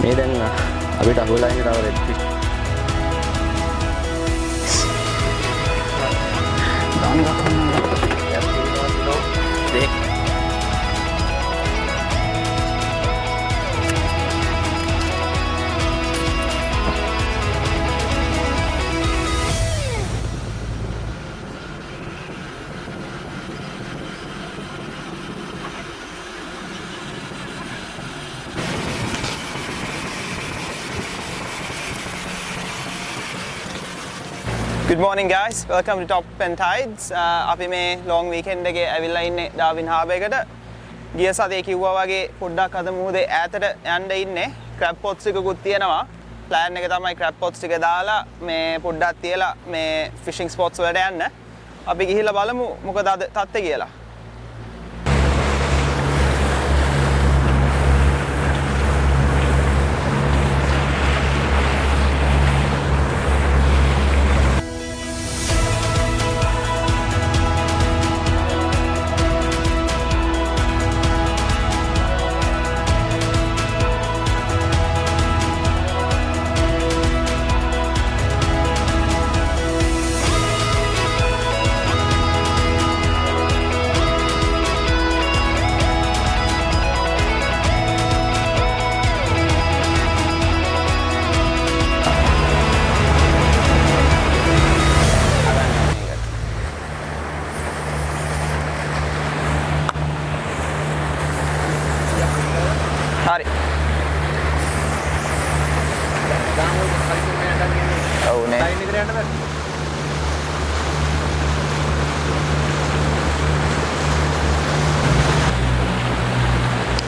මේ දැන් අපිට අහුවෙලා ඉන්නේ තව රෙඩ් ෆිෂ්. දාන ගන්න. දෙක. Good morning guys, welcome to Top and Tides. අපි මේ long weekend එකේ ඇවිල්ලා ඉන්නේ ඩාවින් හාබර් එකට. ගිය සතියේ කිව්වා වගේ පොඩ්ඩක් අද මුහුදේ ඈතට යන්න ඉන්නේ. crab pots එකකුත් තියෙනවා. plan එක තමයි crab pots ටික දාලා මේ පොඩ්ඩක් තියලා මේ fishing spots වලට යන්න. අපි ගිහිල්ලා බලමු මොකද අද තත්ත්වය කියලා. Hari. Oh ne.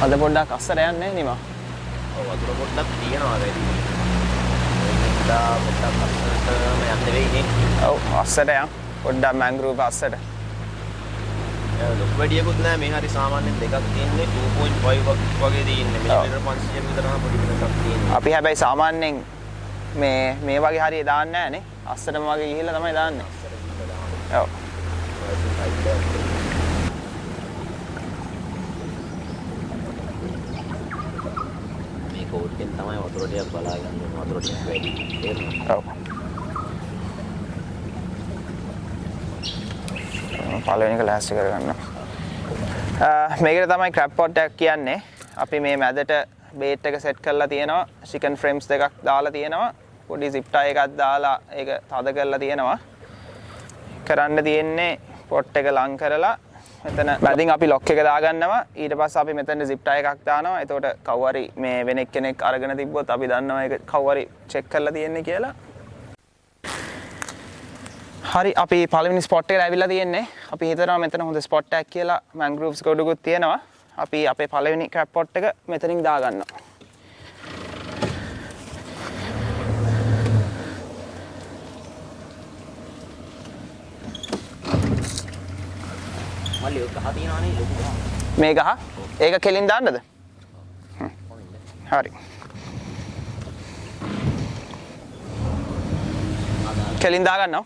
Ada පොඩ්ඩක් අස්සර යන්නේ නේ මම. ඔව් වතුර පොඩ්ඩක් තියෙනවා වැඩි. ඒකලා පොඩ්ඩක් අස්සරටම යන්න වෙයිනේ. ඔව් අස්සට යන්න. පොඩ්ඩක් මැංග්‍රූව් අස්සට. ලොකු වැඩියකුත් නෑ මේ හරි සාමාන්‍යයෙන් දෙකක් තියෙන්නේ 2.5 වගේ තියෙන්නේ මිලිමීටර් 500 විතර නම් පොඩි වෙනසක් තියෙනවා. අපි හැබැයි සාමාන්‍යයෙන් මේ වගේ හරිය දාන්නේ නෑනේ. අස්සටම වගේ ගිහිල්ලා තමයි දාන්නේ. ඔව්. මේ කෝට්ටෙන් තමයි වතුර ටිකක් බලාගෙන යන්න වතුර ටිකක් වැඩි තේරෙනවා. ඔව්. පළවෙනි එක ලෑස්ති කරගන්න. මේකට තමයි crab pot එකක් කියන්නේ. අපි මේ මැදට බේට් එක සෙට් කරලා තියෙනවා. chicken frames දෙකක් දාලා තියෙනවා. පොඩි zip tie එකක් දාලා ඒක තද කරලා තියෙනවා. කරන්න තියෙන්නේ pot එක ලං කරලා මෙතන මැදින් අපි lock එක දාගන්නවා. ඊට පස්සේ අපි මෙතන zip tie එකක් දානවා. එතකොට කවුරු මේ වෙන එක්කෙනෙක් අරගෙන තිබ්බොත් අපි දන්නවා ඒක කවුරු check කරලා තියෙන්නේ කියලා. හරි අපි පළවෙනි ස්පොට් එකට ඇවිල්ලා තියෙන්නේ. අපි හිතනවා මෙතන හොඳ ස්පොට් එකක් කියලා මැන්ග්‍රූව්ස් ගොඩකුත් තියෙනවා. අපි අපේ පළවෙනි ක්‍රැබ් පොට් එක මෙතනින් දාගන්නවා. මල්ලි ඔක ගහ තියනවනේ ලොකු ගහ. මේ ගහ? ඒක කෙලින් දාන්නද? හරි. කෙලින් දාගන්නවා.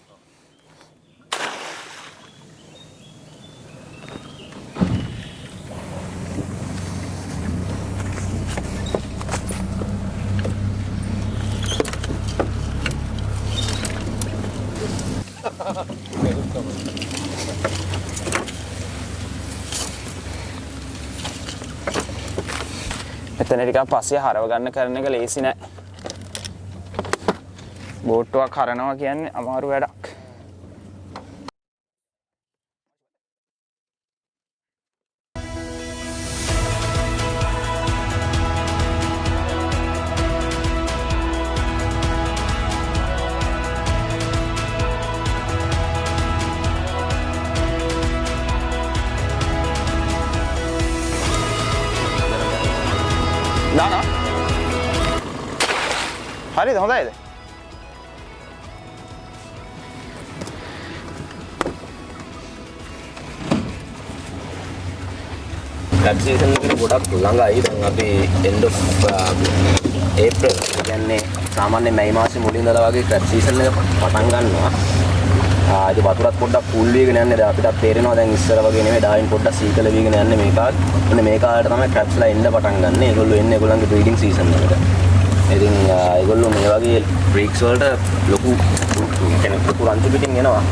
මෙතන ටිකක් පස්සේ හරව ගන්න කරන එක ලේසි නෑ. බෝට්ටුවක් හරනවා කියන්නේ අමාරු වැඩක්. දානවා. හරිද හොඳයිද? ක්‍රැබ් සීසන් එකට ගොඩක් ළඟයි. දැන් අපි end of April කියන්නේ සාමාන්‍ය මැයි මාසේ මුලින් ඉඳලා වගේ ක්‍රැබ් සීසන් එක පටන් ගන්නවා. ඉතින් වතුරත් පොඩ්ඩක් කුල් වීගෙන යන්නේ. දැන් අපිට තේරෙනවා දැන් ඉස්සර වගේ නෙමෙයි ඩායින් පොඩ්ඩක් සීතල වීගෙන යන්නේ මේ කාලේ. මෙන්න මේ කාලේට තමයි ක්‍රැබ්ස්ලා එන්න පටන් ගන්න. ඒගොල්ලෝ එන්නේ ඒගොල්ලන්ගේ බ්‍රීඩින් සීසන් එකට. ඉතින් ඒගොල්ලෝ මේ වගේ ක්‍රීක්ස් වලට ලොකු කියන්නේ ලොකු රංචු පිටින් එනවා.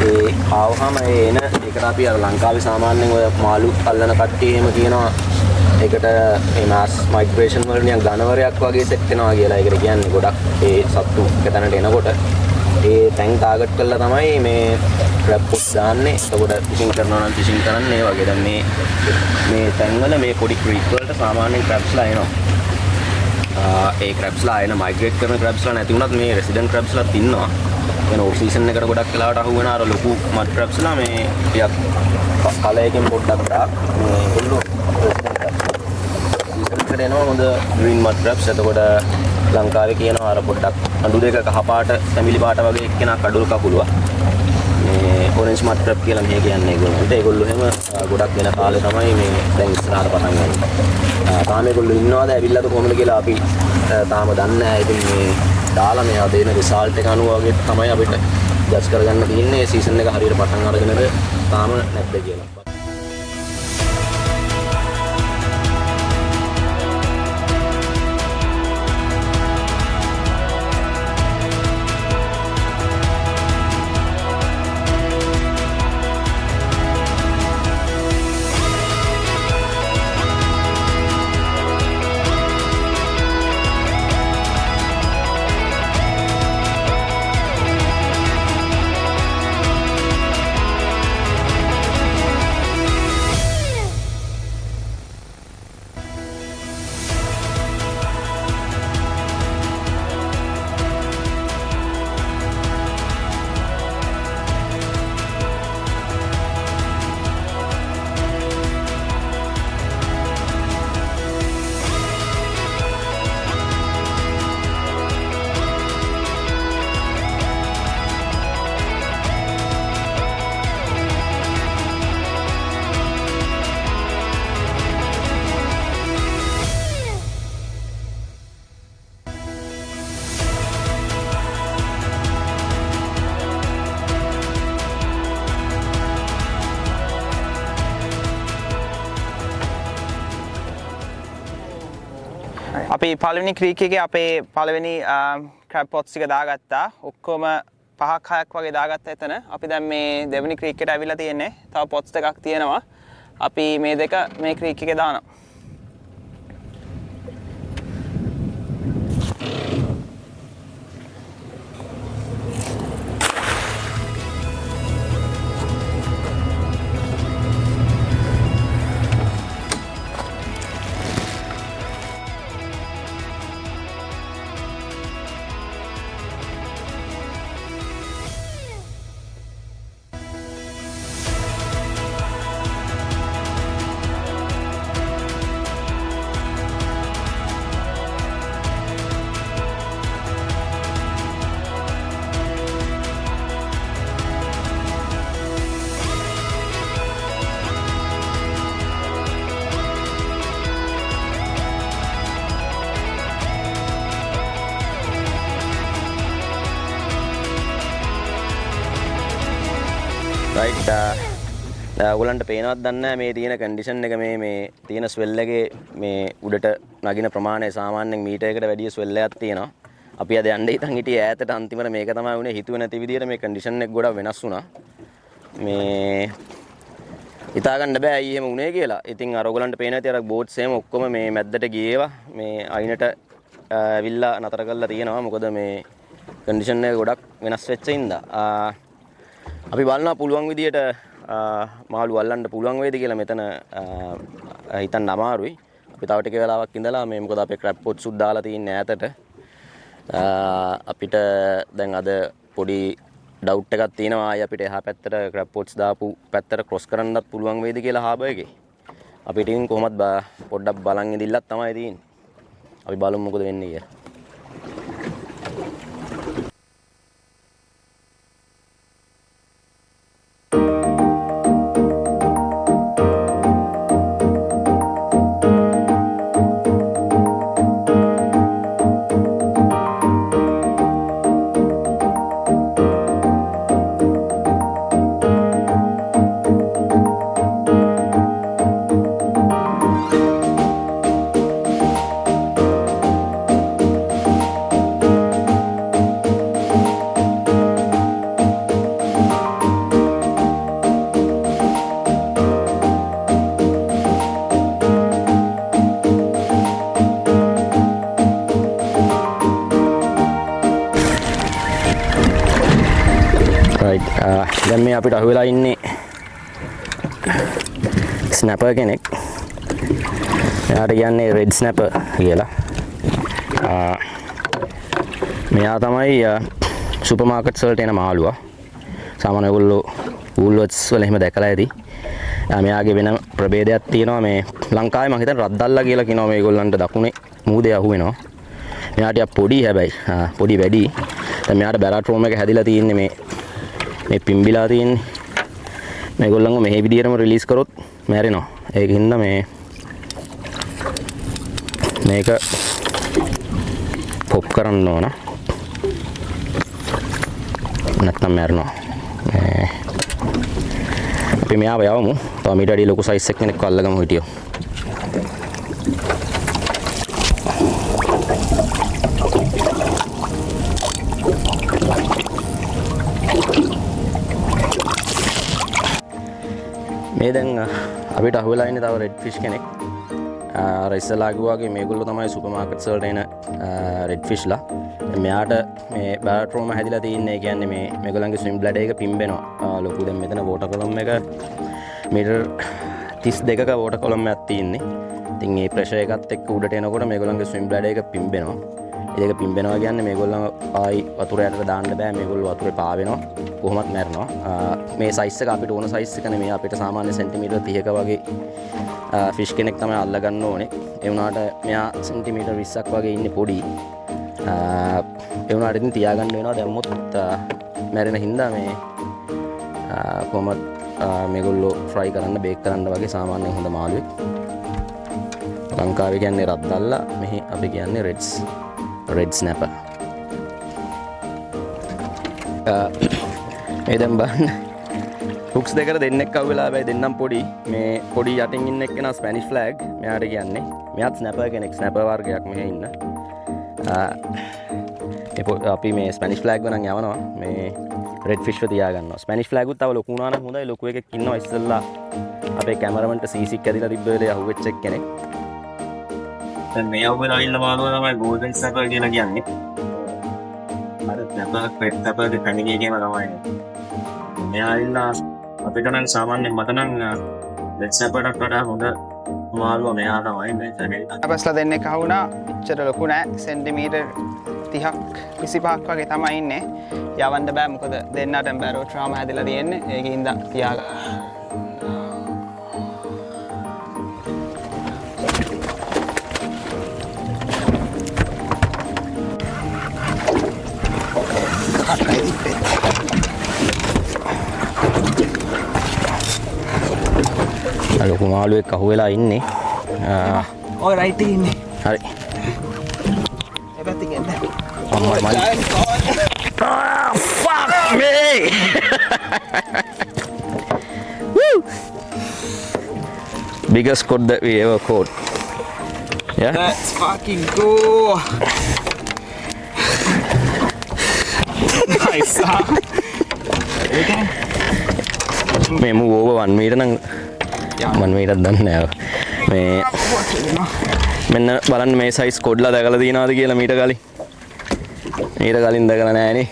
ඒ ආවහම එන ඒකට අපි අර ලංකාවේ සාමාන්‍යයෙන් ඔය මාළු අල්ලන කට්ටිය එහෙම කියනවා ඒකට මේ මාස් මයිග්‍රේෂන් වල නිකන් ඝනවරයක් වගේ සෙට් වෙනවා කියලා. ඒකට කියන්නේ ගොඩක් ඒ සත්තු එක තැනට එනකොට ඒ තැන් ටාගට් කරලා තමයි මේ ක්‍රැබ් පොට් දාන්නේ. එතකොට ෆිෂින් කරනවා නම් ෆිෂින් කරන්නේ ඒ වගේ. දැන් මේ තැන් වල මේ පොඩි ක්‍රීක් වලට සාමාන්‍යයෙන් ක්‍රැබ්ස්ලා එනවා. ඒ ක්‍රැබ්ස්ලා එන මයිග්‍රේට් කරන ක්‍රැබ්ස්ලා නැති වුණත් මේ රෙසිඩන්ට් ක්‍රැබ්ස්ලාත් ඉන්නවා. වෙන ඕෆ් සීසන් එකට ගොඩක් වෙලාවට අහු වෙන අර ලොකු මඩ් ක්‍රැබ්ස්ලා මේ ටිකක් කලයකින් පොඩ්ඩක් දාක් මේ ඒගොල්ලෝ සීසන් එකට එනවා හොඳ ග්‍රීන් මඩ් ක්‍රැබ්ස්. එතකොට ලංකාවේ කියනවා අර පොඩ්ඩක් අඬු දෙක කහ පාට තැඹිලි පාට වගේ එක්කෙනා කඩුල් කකුලුවා. මේ ඔරෙන්ජ් මඩ් ක්‍රැබ් කියලා මෙහෙ කියන්නේ ඒගොල්ලෝ. ඒගොල්ලෝ එහෙම ගොඩක් වෙන කාලේ තමයි මේ දැන් ඉස්සරහට පටන් ගන්නේ. තාම ඒගොල්ලෝ ඉන්නවද ඇවිල්ලාද කොහොමද කියලා අපි තාම දන්නේ නැහැ. ඉතින් මේ දාලා මෙයා දෙන රිසල්ට් එක අනුව වගේ තමයි අපිට ජජ් කරගන්න තියෙන්නේ සීසන් එක හරියට පටන් අරගෙනද තාම නැද්ද කියලා. අපි පළවෙනි ක්‍රීක් එකේ අපේ පළවෙනි ක්‍රැබ් පොට්ස් ටික දාගත්තා. ඔක්කොම 5ක් 6ක් වගේ දාගත්තා එතන. අපි දැන් මේ දෙවෙනි ක්‍රීක් එකට අවිලා තියෙන්නේ. තව පොට්ස් දෙකක් තියෙනවා. අපි මේ දෙක මේ ක්‍රීක් එකේ දානවා. රයිට් ඔයගොල්ලන්ට පේනවද දන්නේ නැහැ මේ තියෙන කන්ඩිෂන් එක මේ තියෙන ස්වෙල් එකේ මේ උඩට නගින ප්‍රමාණය සාමාන්‍යයෙන් මීටරයකට වැඩිය ස්වෙල් එකක් තියෙනවා. අපි අද යන්නේ ඉතින් හිටියේ ඈතට අන්තිමට මේක තමයි උනේ හිතුවේ නැති විදිහට මේ කන්ඩිෂන් එක ගොඩක් වෙනස් වුණා. මේ හිතා ගන්න බෑ ඇයි එහෙම උනේ කියලා. ඉතින් අර ඔයගොල්ලන්ට පේන ඇති අර බෝට්ස් එහෙම ඔක්කොම මේ මැද්දට ගියේවා. මේ අයිනට ඇවිල්ලා නතර කරලා තියෙනවා. මොකද මේ කන්ඩිෂන් එක ගොඩක් වෙනස් වෙච්ච ඉඳා. අපි බලනවා පුළුවන් විදියට මාළු අල්ලන්න පුළුවන් වේද කියලා මෙතන හිතන්න අමාරුයි. අපි තව ටික වෙලාවක් ඉඳලා මේ මොකද අපේ ක්‍රැබ් පොට්ස් උත් දාලා තින්නේ ඈතට. අපිට දැන් අද පොඩි ඩවුට් එකක් තියෙනවා ආයි අපිට එහා පැත්තට ක්‍රැබ් පොට්ස් දාපු පැත්තට ක්‍රොස් කරන්නත් පුළුවන් වේද කියලා හාබර් එකේ. අපිට ඉතින් කොහොමද පොඩ්ඩක් බලන් ඉඳිල්ලක් තමයි තියෙන්නේ. අපි බලමු මොකද වෙන්නේ කියලා. right දැන් මේ අපිට අහුවෙලා ඉන්නේ ස්නැපර් කෙනෙක්. එයාට කියන්නේ රෙඩ් ස්නැපර් කියලා. මෙයා තමයි සුපර් මාකට්ස් වලට එන මාළුවා. සාමාන්‍ය ඔයගොල්ලෝ වූල්වර්ත්ස් වල එහෙම දැකලා ඇති. මෙයාගේ වෙන ප්‍රභේදයක් තියෙනවා. මේ ලංකාවේ මම හිතන්නේ රද්දල්ලා කියලා කියනවා මේගොල්ලන්ට දකුණේ මූදේ අහුවෙනවා. මෙයාට ටිකක් පොඩි හැබැයි පොඩි වැඩි. දැන් මෙයාට බැරාට්‍රෝම් එක හැදිලා තියෙන්නේ මේ පිම්බිලා තියෙන්නේ. මේගොල්ලන්ව මේ විදිහටම රිලීස් කරොත් මැරෙනවා. ඒකින්ද මේක පොප් කරන්න ඕන. නැත්නම් මැරෙනවා. අපි මෙයාව යවමු. තව මීට වැඩි ලොකු සයිස් එකක් කෙනෙක්ව අල්ලගමු හිටියෝ. මේ දැන් අපිට අහුවෙලා ඉන්නේ තව රෙඩ් ෆිෂ් කෙනෙක්. අර ඉස්සලා කිව්වාගේ මේගොල්ලෝ තමයි සුපර් මාකට්ස් වලට එන රෙඩ් ෆිෂ්ලා. මෙයාට මේ බැරාට්‍රෝම හැදිලා තින්නේ. ඒ කියන්නේ මේගොල්ලන්ගේ ස්විම් බ්ලැඩර් එක පිම්බෙනවා. ලොකු දැන් මෙතන වෝටර් කොලම් එක මීටර් 32ක වෝටර් කොලම් එකක් තියෙන්නේ. ඉතින් මේ ප්‍රෙෂර් එකත් එක්ක උඩට එනකොට මේගොල්ලන්ගේ ස්විම් බ්ලැඩර් එක පිම්බෙනවා. ඒක පිම්බෙනවා කියන්නේ මේගොල්ලෝ ආයි වතුර යටට දාන්න බෑ. මේගොල්ලෝ වතුරේ පාවෙනවා. කොහොමත් මැරෙනවා. මේ සයිස් එක අපිට ඕන සයිස් එක නෙමෙයි. අපිට සාමාන්‍ය සෙන්ටිමීටර් 30ක වගේ ෆිෂ් කෙනෙක් තමයි අල්ලගන්න ඕනේ. ඒ වුණාට මෙයා සෙන්ටිමීටර් 20ක් වගේ ඉන්නේ පොඩි. ඒ වුණාට ඉතින් තියාගන්න වෙනවා. දැම්මොත් මැරෙන හින්දා මේ කොහොමද මේගොල්ලෝ ෆ්‍රයි කරන්න බේක් කරන්න වගේ සාමාන්‍යයෙන් හොඳ මාළුවෙක්. ලංකාවේ කියන්නේ රද්දල්ලා, මෙහි අපි කියන්නේ රෙඩ් ස්නැපර්. මේ දැන් බලන්න හුක්ස් දෙකට දෙන්නෙක් අහුවෙලා. හැබැයි දෙන්නම් පොඩි. මේ පොඩි යටින් ඉන්න එක්කෙනා ස්පැනිෂ් ෆ්ලැග්. මෙයාට කියන්නේ මෙයාත් ස්නැපර් කෙනෙක්. ස්නැපර් වර්ගයක් මෙහෙ ඉන්න. අපි මේ ස්පැනිෂ් ෆ්ලැග් වරන් යවනවා. මේ රෙඩ් ෆිෂ්ව තියාගන්නවා. ස්පැනිෂ් ෆ්ලැගුත් තව ලොකු වුණා නම් හොඳයි. ලොකු එකෙක් ඉන්නවා ඉස්සෙල්ලා අපේ කැමරමන්ට සීසික් ඇදිලා තිබ්බ වෙලේ අහුවෙච්ච එක්කෙනෙක්. දැන් මේ අවුල අයිල්ල මාළුව තමයි ගෝල්ඩන් ස්නැපර් කියලා කියන්නේ. අර ස්නැපර් රෙඩ් ස්නැපර් දෙකම කියේම තමයි. මේ අයිල්ල අපිට නම් සාමාන්‍යයෙන් මට නම් රෙඩ් ස්නැපර්ට වඩා හොඳ මාළුවා මෙයා තමයි. මේ තමයි. අපස්ලා දෙන්නෙක් අහුණා. එච්චර ලොකු නෑ. සෙන්ටිමීටර් 30ක් 25ක් වගේ තමයි ඉන්නේ. යවන්න බෑ මොකද දෙන්නටම බැරෝට්‍රාම හැදිලා තියෙන්නේ. ඒකින්ද තියාගන්න. ලොකු මාළුවෙක් අහුවෙලා ඉන්නේ. ඔය රයිට් එකේ ඉන්නේ. හරි. ඒ පැත්තෙන් එන්න. Fuck me! Woo! Biggest cod that we ever caught. Yeah? Let's fucking go! Nice. Okay. මේ move over 1 meter නම් 1 meter දන්නේ නැහැ. මේ මෙන්න බලන්න මේ size කොඩ්ලා දැකලා තියෙනවද කියලා මීට කලින්. මීට කලින් දැකලා නැහැ නේ.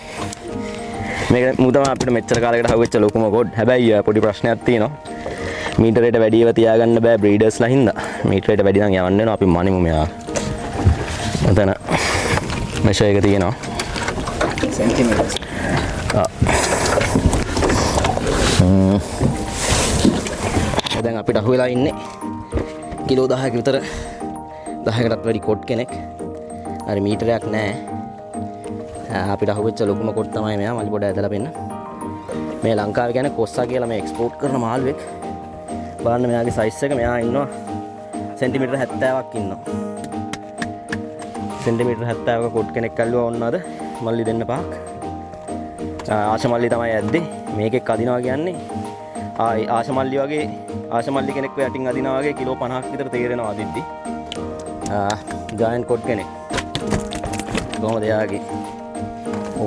මේක මුදම අපිට මෙච්චර කාලයකට හවුවෙච්ච ලොකුම කොඩ්. හැබැයි පොඩි ප්‍රශ්නයක් තියෙනවා. මීටරයට වැඩිව තියාගන්න බෑ බ්‍රීඩර්ස්ලා හින්දා. මීටරයට වැඩි නම් යවන්න වෙනවා. අපි මනිමු මෙයා. මෙතන මෙෂර් එක තියෙනවා. සෙන්ටිමීටර්. දැන් අපිට අහුවෙලා ඉන්නේ කිලෝ 10ක විතර 10කටත් වැඩි කොට් කෙනෙක්. හරි මීටරයක් නැහැ. අපිට අහුවෙච්ච ලොකුම කොට් තමයි මෙයා. මල්ලි පොඩ ඇදලා පෙන්න. මේ ලංකාවේ කියන්නේ කොස්සා කියලා මේ එක්ස්පෝර්ට් කරන මාළුවෙක්. බලන්න මෙයාගේ සයිස් එක. මෙයා ඉන්නවා සෙන්ටිමීටර් 70ක් ඉන්නවා. සෙන්ටිමීටර් 70ක කොට් කෙනෙක් අල්ලුවා ඕන්න අද. මල්ලි දෙන්න පහක්. ආශමල්ලි තමයි ඇද්දේ. මේකෙක් අදිනවා කියන්නේ ආශමල්ලි වගේ ආශමල්ලි කෙනෙක් යටින් අදිනවා වගේ කිලෝ 50ක් විතර තේරෙනවා අදිද්දි. ජයන්ට් කොඩ් කෙනෙක්. කොහොමද එයාගේ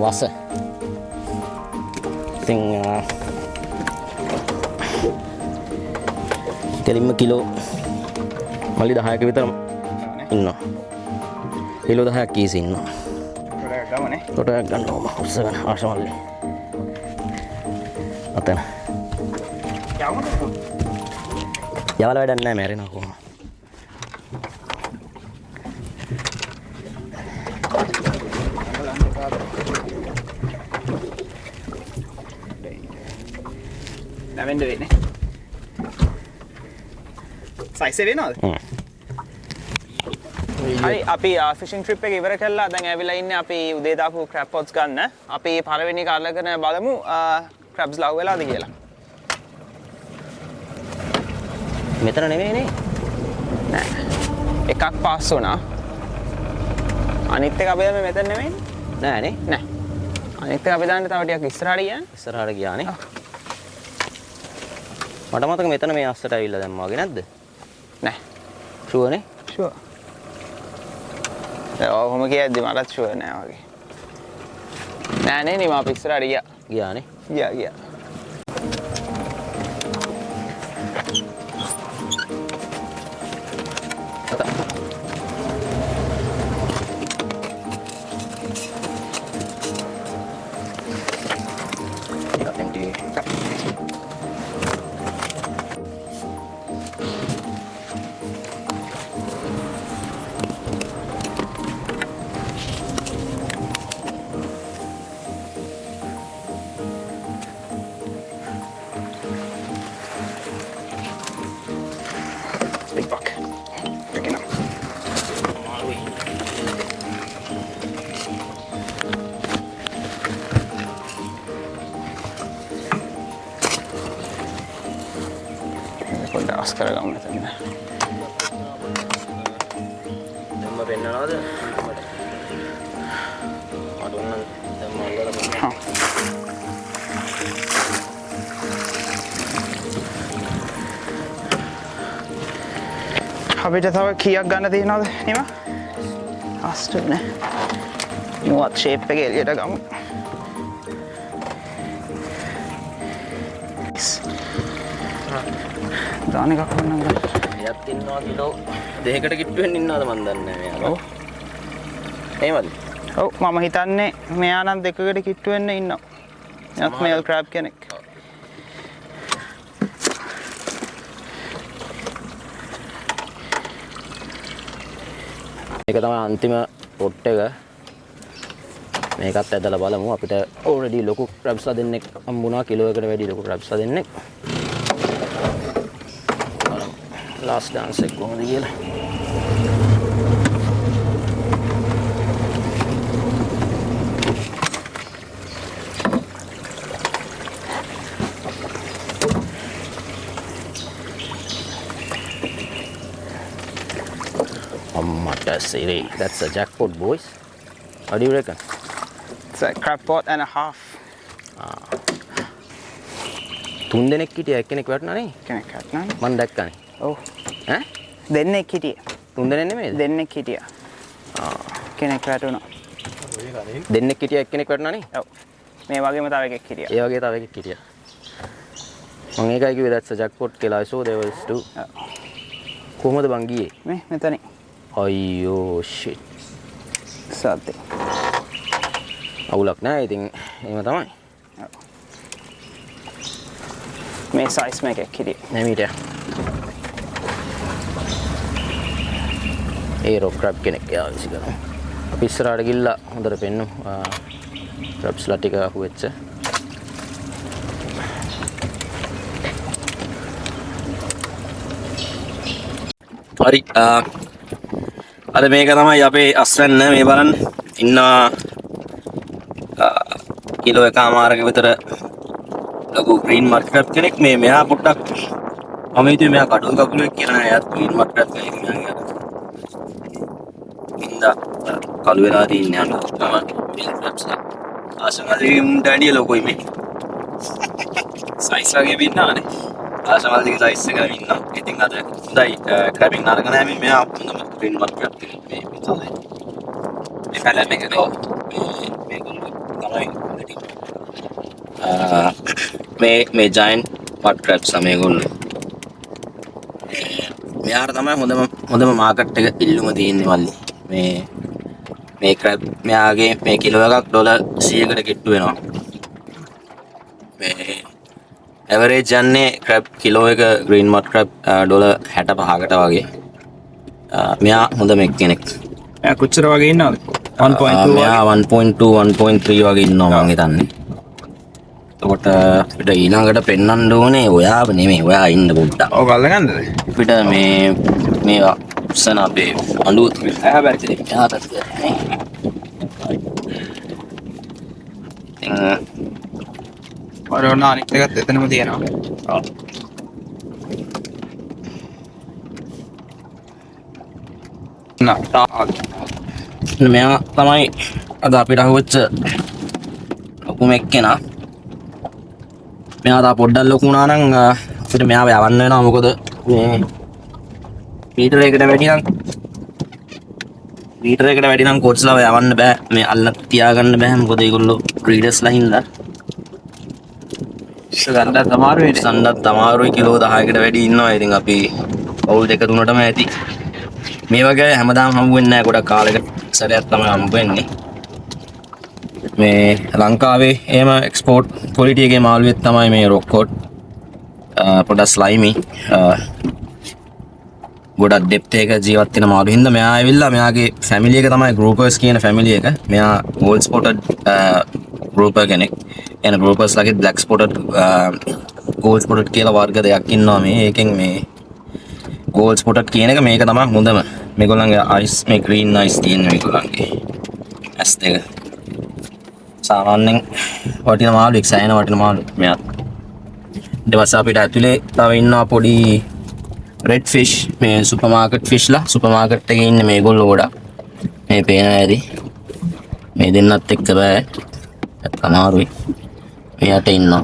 වස? ඉතින් කෙලින්ම කිලෝ මල්ලි 10ක විතර ඉන්නවා. කිලෝ 10ක් කීසි ඉන්නවා. ගමනේ. කොටයක් ගන්න ඕම උස්සගෙන ආශමල්ලි. අතන. යවල වැඩක් නැහැ මැරෙනවා කොහොම. නැවෙන්න වෙන්නේ. සයිස් එක වෙනවද? හරි අපි ෆිෂින් ට්‍රිප් එක ඉවර කළා. දැන් ඇවිල්ලා ඉන්නේ අපි උදේ දාපු ක්‍රැබ් පොට්ස් ගන්න. අපි පළවෙනි එක අරගෙන බලමු ක්‍රැබ්ස් ලව් වෙලාද කියලා. මෙතන නෙමෙයිනේ. නෑ. එකක් පාස් වුණා. අනිත් එක අපි දැන් මෙතන නෙමෙයිනේ. නෑනේ. නෑ. අනිත් එක අපි දාන්න තව ටිකක් ඉස්සරහට ගියා. ඉස්සරහට ගියානේ. මට මතක මෙතන මේ අස්සට ඇවිල්ලා දැම්මා වගේ නැද්ද? නෑ. ෂුවර් නේ? ෂුවර්. ඔහොම කියද්දි මටත් ෂුවර් නෑ වගේ. නෑ නේ නේ මම අපි ඉස්සරහට ගියා. ගියානේ. ගියා. Big buck. Picking up. පොඩ්ඩක් අස් කරගමු මෙතන. දැම්ම පෙන්නනවද? මට උන්න දැම්ම අල්ලලා හා. අපිට තව කීයක් ගන්න තියෙනවද නිම? අස්තුනේ. මුවත් ෂේප් එක එළියට ගමු. දාන එකක් වුණා නේද? එයත් ඉන්නවා කිලෝ දෙකකට කිට්ටු වෙන්න ඉන්නවද මන් දන්නේ නැහැ මෙයා. ඔව්. එහෙමද? ඔව් මම හිතන්නේ මෙයා නම් දෙකකට කිට්ටු වෙන්න ඉන්නවා. එයාත් මේල් ක්‍රැබ් කෙනෙක්. මේක තමයි අන්තිම පොට් එක. මේකත් ඇදලා බලමු. අපිට already ලොකු ක්‍රැබ්ස්ලා දෙන්නෙක් හම්බුණා. කිලෝ එකකට වැඩි ලොකු ක්‍රැබ්ස්ලා දෙන්නෙක්. last dance එක කොහොමද කියලා. City. That's a jackpot, boys. What do you reckon? It's a crab pot and a half. තුන් දෙනෙක් හිටියා එක්කෙනෙක් වැටුණා නේ? කෙනෙක් වැටුණා. මම දැක්කනේ. ඔව්. ඈ? දෙන්නෙක් හිටියා. තුන් දෙනෙක් නෙමෙයිද? දෙන්නෙක් හිටියා. කෙනෙක් වැටුණා. දෙන්නෙක් හිටියා එක්කෙනෙක් වැටුණා නේ? ඔව්. මේ වගේම තව එකෙක් හිටියා. ඒ වගේ තව එකෙක් හිටියා. මම ඒකයි කිව්වේ that's a jackpot කියලා. I saw there was two. කොහමද බං ගියේ? මේ මෙතන. අයියෝ shit. සත්‍ය. අවුලක් නෑ. ඉතින් එහෙම තමයි. මේ සයිස් මේකෙක් හිටියේ. නෙමෙයිද? ඒ රොක් ක්‍රැබ් කෙනෙක් යා විසි කරනවා. අපි ඉස්සරහට ගිහිල්ලා හොඳට පෙන්නු ක්‍රැබ්ස්ලා ටික අහුවෙච්ච. හරි අද මේක තමයි අපේ අස්වැන්න මේ බලන්න ඉන්නවා කිලෝ එකමාරක විතර ලොකු ග්‍රීන් මාර්ක් ක්‍රැබ් කෙනෙක් මේ මෙහා පොඩ්ඩක් මම හිතුවේ මෙයා කඩුව කකුලේ කියලා නෑ එයාත් ග්‍රීන් මාර්ක් ක්‍රැබ් කෙනෙක් මෙයා ඉඳා කළු වෙලා තියන්නේ අන්න තමයි මිල් ක්‍රැබ්ස් ආසමල්ලිගේ ඩැඩිය ලොකුයි මේ සයිස් වගේ පින්නානේ ආසමල්ලිගේ සයිස් එක ඉන්නවා ඉතින් අද හොඳයි ක්‍රැබින් අරගෙන ආවේ මෙයා හොඳම ග්‍රීන් මාර්ක් ක්‍රැබ් කෙනෙක් මේ තමයි මේ පැලැම් එක නේ තමයි මේ ජයන්ට් මඩ් ක්‍රැබ්ස් මේගොල්ලෝ මෙයාට තමයි හොඳම මාකට් එක ඉල්ලුම තියෙන්නේ මල්ලි මේ ක්‍රැබ් මෙයාගේ මේ කිලෝ එකක් $100කට කිට්ටු වෙනවා මේ ඇවරේජ් යන්නේ ක්‍රැබ් කිලෝ එක ග්‍රීන් මඩ් ක්‍රැබ් $65කට වගේ. මෙයා හොඳ මෙක් කෙනෙක්. කොච්චර වගේ ඉන්නවද? 1.2 මෙයා 1.2 1.3 වගේ ඉන්නවා මං හිතන්නේ. එතකොට අපිට ඊළඟට පෙන්වන්න ඕනේ ඔයාව නෙමෙයි, ඔයා ඉන්න පොඩ්ඩක්. ඔව් ගල්ලගන්නද? අපිට මේවා උස්සන අපේ අඬුව එහා පැත්තේ එහා පැත්තේ නේ. ඔරෝන අනිත් එකත් එතනම තියෙනවා. ඔව්. මෙයා තමයි අද අපිට අහුවෙච්ච ලොකුම එක්කෙනා. මෙයා තා පොඩ්ඩක් ලොකු වුණා නම් අපිට මෙයාව යවන්න වෙනවා. මොකද මේ මීටරයකට වැඩි නම් කෝච්ලාව යවන්න බෑ. මේ අල්ල තියාගන්න බෑ. මොකද ඒගොල්ලෝ බ්‍රීඩර්ස්ලා හින්දා. සඳත් අමාරුයි කිලෝ 10කට වැඩි ඉන්නවා. ඉතින් අපි පවුල් 2-3ටම ඇති. මේ වගේ හැමදාම හම්බ වෙන්නේ නැහැ. ගොඩක් කාලෙකට සැරයක් තමයි හම්බ වෙන්නේ. මේ ලංකාවේ එහෙම එක්ස්පෝර්ට් ක්වොලිටි එකේ මාළුවෙක් තමයි මේ රොක්කෝට්. පොඩක් ස්ලයිමි. ගොඩක් ඩෙප්ත් එක ජීවත් වෙන මාළු හින්දා මෙයා ඇවිල්ලා මෙයාගේ ෆැමිලි එක තමයි ගෲපර්ස් කියන ෆැමිලි එක. මෙයා ගෝල්ඩ් ස්පොටඩ් ගෲපර් කෙනෙක්. එන ගෲපර්ස් ලගේ බ්ලැක් ස්පොටඩ් ගෝල්ඩ් ස්පොටඩ් කියලා වර්ග දෙකක් ඉන්නවා මේ. ඒකෙන් මේ ගෝල්ඩ් ස්පොටඩ් කියන එක මේක තමයි හොඳම. මේගොල්ලන්ගේ අයිස් මේ ග්‍රීන් අයිස් තියෙන මේගොල්ලන්ගේ ඇස් දෙක. සාමාන්‍යයෙන් වටින මාළුවෙක්, සෑහෙන වටින මාළුවෙක් මෙයා. ඊට පස්සේ අපිට ඇතුලේ තව ඉන්නවා පොඩි රෙඩ් ෆිෂ්. මේ සුපර් මාකට් ෆිෂ්ලා. සුපර් මාකට් එකේ ඉන්නේ මේගොල්ලෝ ගොඩක්. මේ පේන ඇති. මේ දෙන්නත් එක්ක බෑ. අමාරුයි. මෙයාට ඉන්නවා.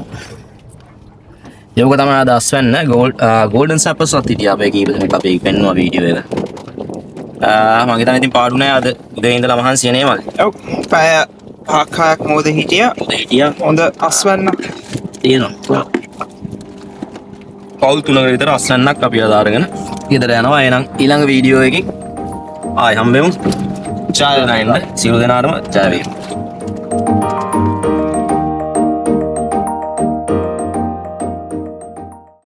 ඒක තමයි අද අස්වැන්න ගෝල්ඩන් සැපර්ස් වත් හිටියා අපේ කීප දෙනෙක් අපි පෙන්නුවා වීඩියෝ එක. මම හිතන්නේ ඉතින් පාඩු නෑ අද උදේ ඉඳලා මහන්සිය නේ මල්. ඔව් පැය 5-6ක් මොකද හිටියා. හොඳ අස්වැන්න තියෙනවා. පවුල් 3කට විතර අස්වැන්නක් අපි අද අරගෙන ගෙදර යනවා. එහෙනම් ඊළඟ වීඩියෝ එකකින් ආයි හම්බෙමු. ජය වෙනයින්ද සියලු දෙනාටම ජය වේවා.